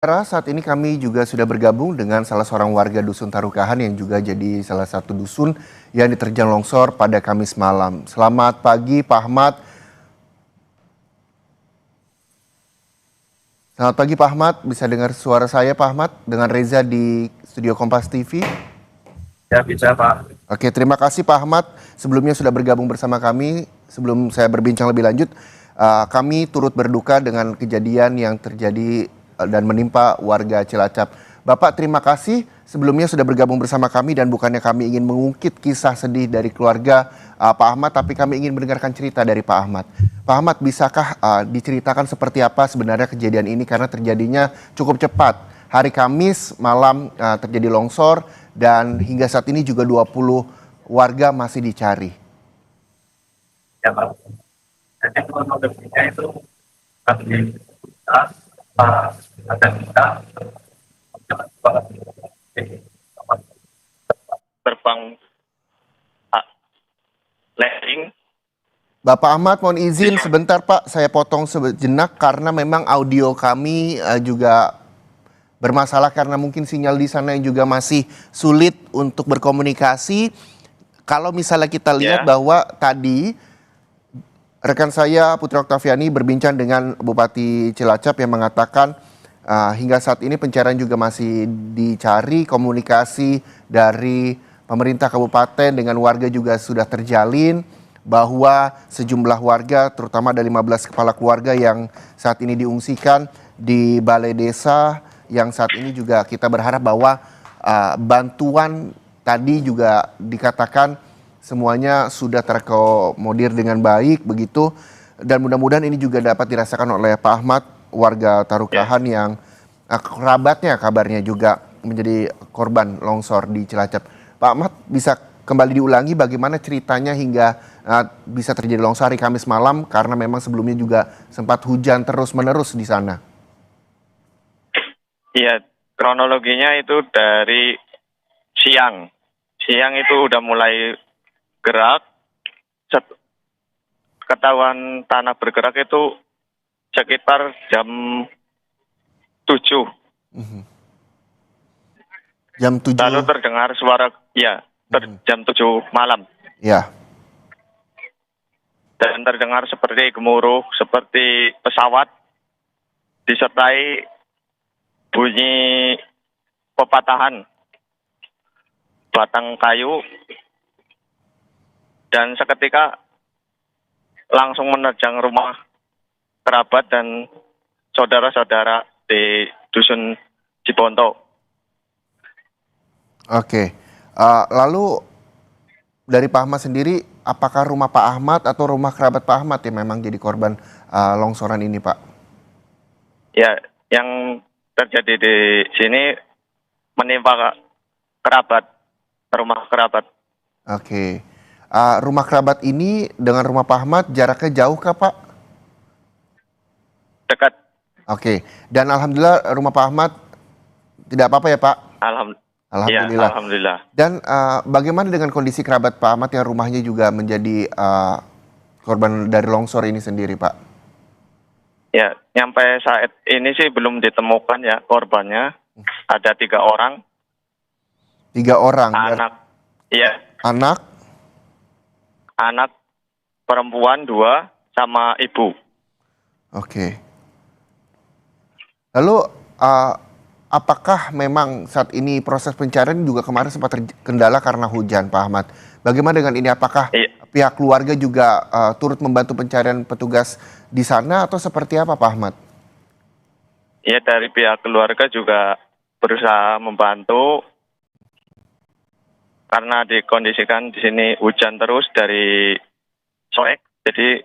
Saudara, saat ini kami juga sudah bergabung dengan salah seorang warga Dusun Tarukahan yang juga jadi salah satu dusun yang diterjang longsor pada Kamis malam. Selamat pagi Pak Ahmad. Selamat pagi Pak Ahmad, bisa dengar suara saya Pak Ahmad dengan Reza di Studio Kompas TV? Ya bisa Pak. Oke, terima kasih Pak Ahmad. Sebelumnya sudah bergabung bersama kami. Sebelum saya berbincang lebih lanjut, kami turut berduka dengan kejadian yang terjadi dan menimpa warga Cilacap. Bapak, terima kasih sebelumnya sudah bergabung bersama kami dan bukannya kami ingin mengungkit kisah sedih dari keluarga Pak Ahmad, tapi kami ingin mendengarkan cerita dari Pak Ahmad. Pak Ahmad, bisakah diceritakan seperti apa sebenarnya kejadian ini karena terjadinya cukup cepat. Hari Kamis malam terjadi longsor dan hingga saat ini juga 20 warga masih dicari. Ya Pak. Jadi kronologinya itu kami kita ada kita terbang landing. Bapak Ahmad, mohon izin sebentar Pak, saya potong sejenak karena memang audio kami juga bermasalah karena mungkin sinyal di sana yang juga masih sulit untuk berkomunikasi. Kalau misalnya kita lihat bahwa tadi rekan saya Putri Oktaviani berbincang dengan Bupati Cilacap yang mengatakan hingga saat ini pencarian juga masih dicari, komunikasi dari pemerintah kabupaten dengan warga juga sudah terjalin, bahwa sejumlah warga terutama ada 15 kepala keluarga yang saat ini diungsikan di balai desa yang saat ini juga kita berharap bahwa bantuan tadi juga dikatakan semuanya sudah terakomodir dengan baik begitu, dan mudah-mudahan ini juga dapat dirasakan oleh Pak Ahmad, warga Tarukahan yang kerabatnya kabarnya juga menjadi korban longsor di Cilacap. Pak Ahmad, bisa kembali diulangi bagaimana ceritanya hingga bisa terjadi longsor hari Kamis malam karena memang sebelumnya juga sempat hujan terus-menerus di sana. Iya, kronologinya itu dari siang. Siang itu udah mulai gerak. Ketahuan tanah bergerak itu sekitar jam 7. Jam 7. Lalu terdengar suara, jam 7 malam. Ya. Dan terdengar seperti gemuruh, seperti pesawat, disertai bunyi pepatahan batang kayu, dan seketika langsung menerjang rumah kerabat dan saudara-saudara di Dusun Ciponto. Oke, lalu dari Pak Ahmad sendiri, apakah rumah Pak Ahmad atau rumah kerabat Pak Ahmad yang memang jadi korban longsoran ini, Pak? Ya, yang terjadi di sini menimpa kerabat, rumah kerabat. Oke, rumah kerabat ini dengan rumah Pak Ahmad jaraknya jauh kah, Pak? Dekat. Oke, dan alhamdulillah rumah Pak Ahmad tidak apa-apa ya, Pak? Alhamdulillah. Ya, alhamdulillah. Dan bagaimana dengan kondisi kerabat Pak Ahmad yang rumahnya juga menjadi korban dari longsor ini sendiri, Pak? Ya, sampai saat ini sih belum ditemukan ya korbannya. Ada 3 orang. 3 orang. Anak, iya. Anak Perempuan 2 sama ibu. Oke. Lalu apakah memang saat ini proses pencarian juga kemarin sempat terkendala karena hujan, Pak Ahmad? Bagaimana dengan ini? Apakah pihak keluarga juga turut membantu pencarian petugas di sana atau seperti apa, Pak Ahmad? Ya, dari pihak keluarga juga berusaha membantu karena dikondisikan di sini hujan terus dari sore, jadi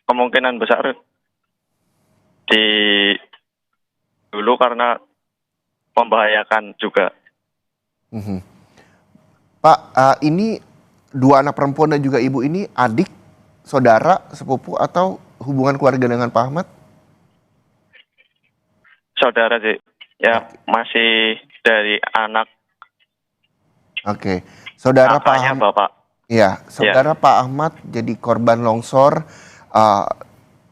kemungkinan besar di dulu karena membahayakan juga. Pak, ini 2 anak perempuan dan juga ibu ini adik, saudara, sepupu atau hubungan keluarga dengan Pak Ahmad? Saudara sih, ya masih dari anak. Oke, saudara Pak Kakaknya Ahmad. bapak. Iya, saudara Pak Ahmad jadi korban longsor.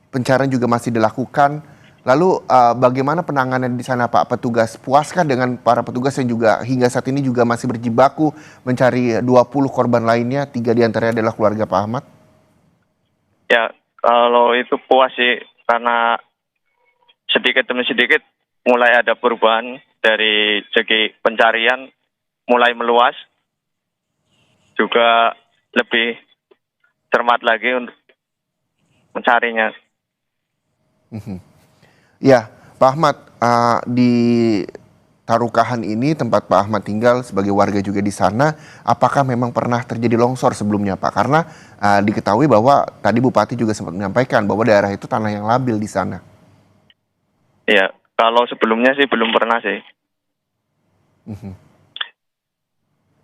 Pencarian juga masih dilakukan. Lalu bagaimana penanganan di sana Pak? Petugas puaskah dengan para petugas yang juga hingga saat ini juga masih berjibaku mencari 20 korban lainnya, 3 diantaranya adalah keluarga Pak Ahmad? Ya, kalau itu puas sih karena sedikit demi sedikit mulai ada perubahan dari segi pencarian mulai meluas, juga lebih cermat lagi untuk mencarinya. Ya, Pak Ahmad, di Tarukahan ini tempat Pak Ahmad tinggal sebagai warga juga di sana, apakah memang pernah terjadi longsor sebelumnya Pak? Karena diketahui bahwa tadi Bupati juga sempat menyampaikan bahwa daerah itu tanah yang labil di sana. Ya, kalau sebelumnya sih belum pernah sih.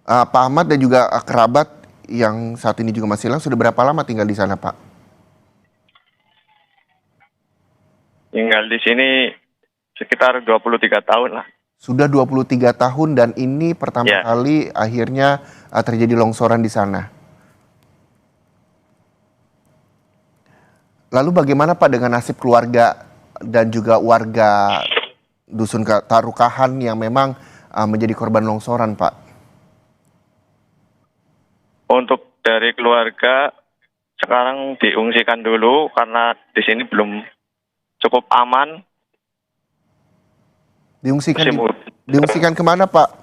Pak Ahmad dan juga kerabat yang saat ini juga masih hilang, sudah berapa lama tinggal di sana Pak? Tinggal di sini sekitar 23 tahun lah. Sudah 23 tahun dan ini pertama Ya, kali akhirnya terjadi longsoran di sana. Lalu bagaimana Pak dengan nasib keluarga dan juga warga Dusun Tarukahan yang memang menjadi korban longsoran Pak? untuk dari keluarga sekarang diungsikan dulu karena di sini belum cukup aman. Diungsikan, Musim diungsikan kemana Pak?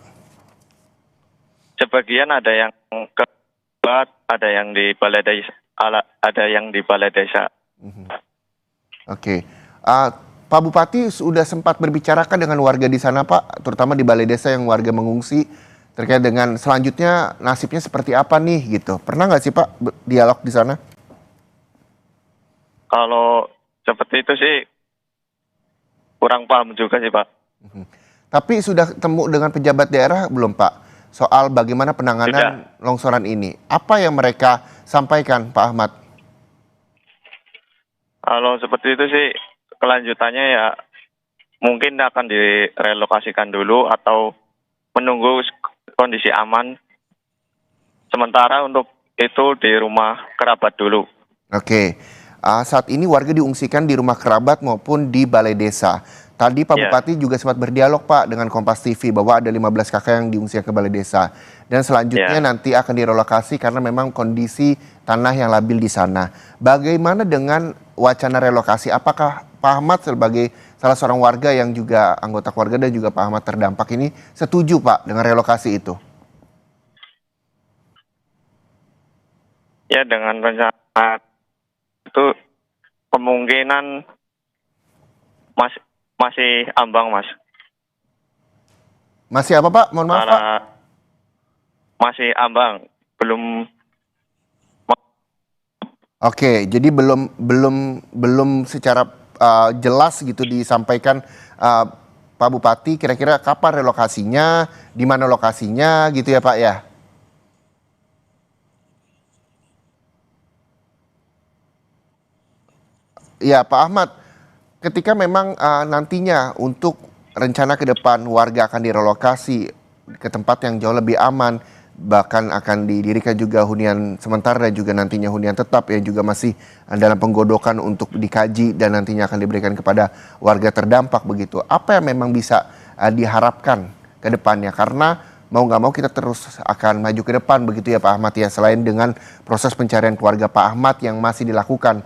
sebagian ada yang ke Bat, ada yang di balai desa, ada yang di balai desa. Oke. Pak Bupati sudah sempat berbicarakan dengan warga di sana Pak, terutama di balai desa yang warga mengungsi terkait dengan selanjutnya nasibnya seperti apa nih gitu. Pernah nggak sih Pak dialog di sana? Kalau seperti itu sih kurang paham juga sih Pak. Tapi sudah ketemu dengan pejabat daerah belum Pak? Soal bagaimana penanganan longsoran ini. Apa yang mereka sampaikan Pak Ahmad? Kalau seperti itu sih kelanjutannya ya mungkin akan direlokasikan dulu atau menunggu kondisi aman. Sementara untuk itu di rumah kerabat dulu. Oke. Saat ini warga diungsikan di rumah kerabat maupun di balai desa. Tadi Pak Ya, Bupati juga sempat berdialog Pak dengan Kompas TV bahwa ada 15 kakak yang diungsikan ke balai desa. Dan selanjutnya ya. nanti akan direlokasi karena memang kondisi tanah yang labil di sana. Bagaimana dengan wacana relokasi? Apakah Pak Ahmad sebagai salah seorang warga yang juga anggota keluarga dan juga Pak Ahmad terdampak ini setuju Pak dengan relokasi itu? Ya, dengan rencana itu kemungkinan masih ambang Mas. Masih apa Pak? Mohon maaf Pak. Karena masih ambang, belum. Oke, jadi belum secara jelas gitu disampaikan Pak Bupati kira-kira kapan relokasinya, di mana lokasinya gitu ya Pak ya. Ya Pak Ahmad, ketika memang nantinya untuk rencana ke depan warga akan direlokasi ke tempat yang jauh lebih aman, bahkan akan didirikan juga hunian sementara dan juga nantinya hunian tetap yang juga masih dalam penggodokan untuk dikaji dan nantinya akan diberikan kepada warga terdampak begitu. Apa yang memang bisa diharapkan ke depannya? Karena mau nggak mau kita terus akan maju ke depan begitu ya Pak Ahmad ya, selain dengan proses pencarian keluarga Pak Ahmad yang masih dilakukan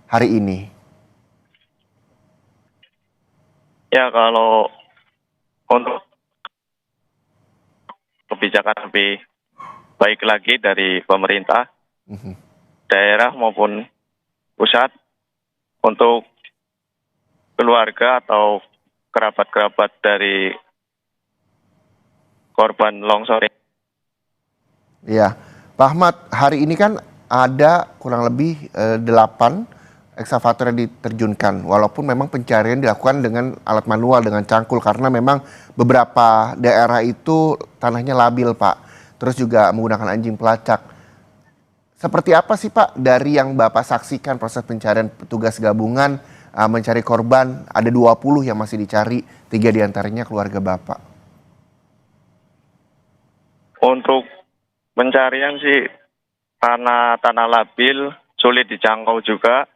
hari ini. Ya, kalau untuk kebijakan lebih baik lagi dari pemerintah, daerah maupun pusat untuk keluarga atau kerabat-kerabat dari korban longsor. Ya, Pak Ahmad, hari ini kan ada kurang lebih 8 ekskavator yang diterjunkan. Walaupun memang pencarian dilakukan dengan alat manual, dengan cangkul. Karena memang beberapa daerah itu tanahnya labil, Pak. Terus juga menggunakan anjing pelacak. Seperti apa sih Pak dari yang Bapak saksikan proses pencarian petugas gabungan mencari korban? Ada 20 yang masih dicari, 3 diantaranya keluarga Bapak. Untuk pencarian sih karena tanah labil, sulit dijangkau juga.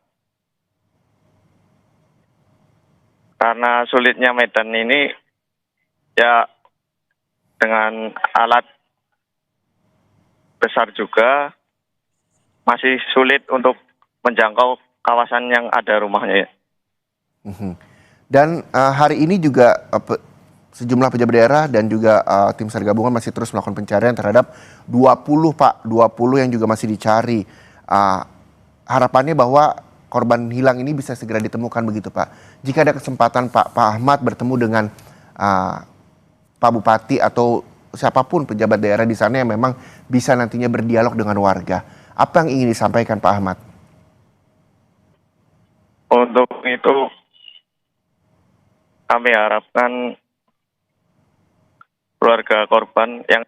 karena sulitnya medan ini ya dengan alat besar juga masih sulit untuk menjangkau kawasan yang ada rumahnya. Mhm. Dan hari ini juga sejumlah pejabat daerah dan juga tim SAR gabungan masih terus melakukan pencarian terhadap 20 Pak, 20 yang juga masih dicari. Harapannya bahwa korban hilang ini bisa segera ditemukan begitu Pak. Jika ada kesempatan Pak Ahmad bertemu dengan Pak Bupati atau siapapun pejabat daerah di sana yang memang bisa nantinya berdialog dengan warga. Apa yang ingin disampaikan Pak Ahmad? Untuk itu kami harapkan keluarga korban yang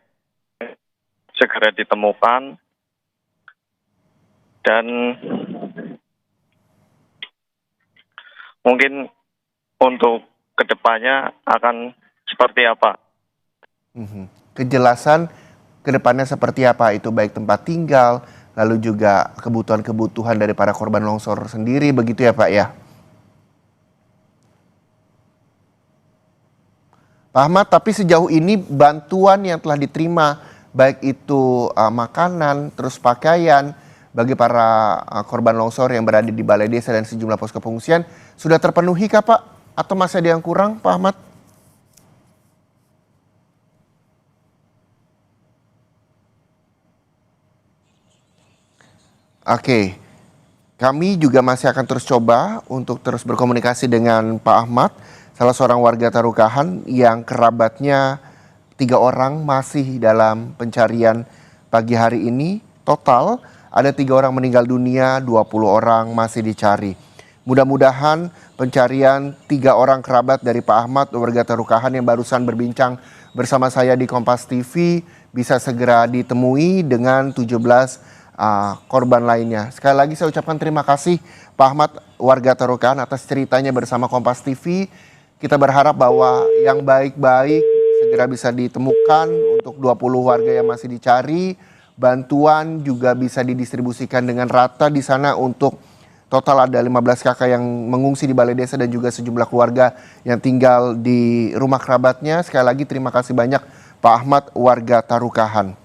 segera ditemukan dan mungkin untuk kedepannya akan seperti apa. Kejelasan kedepannya seperti apa itu baik tempat tinggal, lalu juga kebutuhan-kebutuhan dari para korban longsor sendiri begitu ya Pak ya? Pak Ahmad, tapi sejauh ini bantuan yang telah diterima baik itu makanan, terus pakaian bagi para korban longsor yang berada di balai desa dan sejumlah posko pengungsian sudah terpenuhi kah Pak? Atau masih ada yang kurang Pak Ahmad? Oke, kami juga masih akan terus coba untuk terus berkomunikasi dengan Pak Ahmad, salah seorang warga Tarukahan yang kerabatnya 3 orang masih dalam pencarian pagi hari ini. Total ada 3 orang meninggal dunia, 20 orang masih dicari. Mudah-mudahan pencarian 3 orang kerabat dari Pak Ahmad, warga Tarukahan yang barusan berbincang bersama saya di Kompas TV bisa segera ditemui dengan 17 korban lainnya. Sekali lagi saya ucapkan terima kasih Pak Ahmad, warga Tarukahan atas ceritanya bersama Kompas TV. Kita berharap bahwa yang baik-baik segera bisa ditemukan untuk 20 warga yang masih dicari. Bantuan juga bisa didistribusikan dengan rata di sana untuk total ada 15 kakak yang mengungsi di balai desa dan juga sejumlah keluarga yang tinggal di rumah kerabatnya. Sekali lagi terima kasih banyak Pak Ahmad, warga Tarukahan.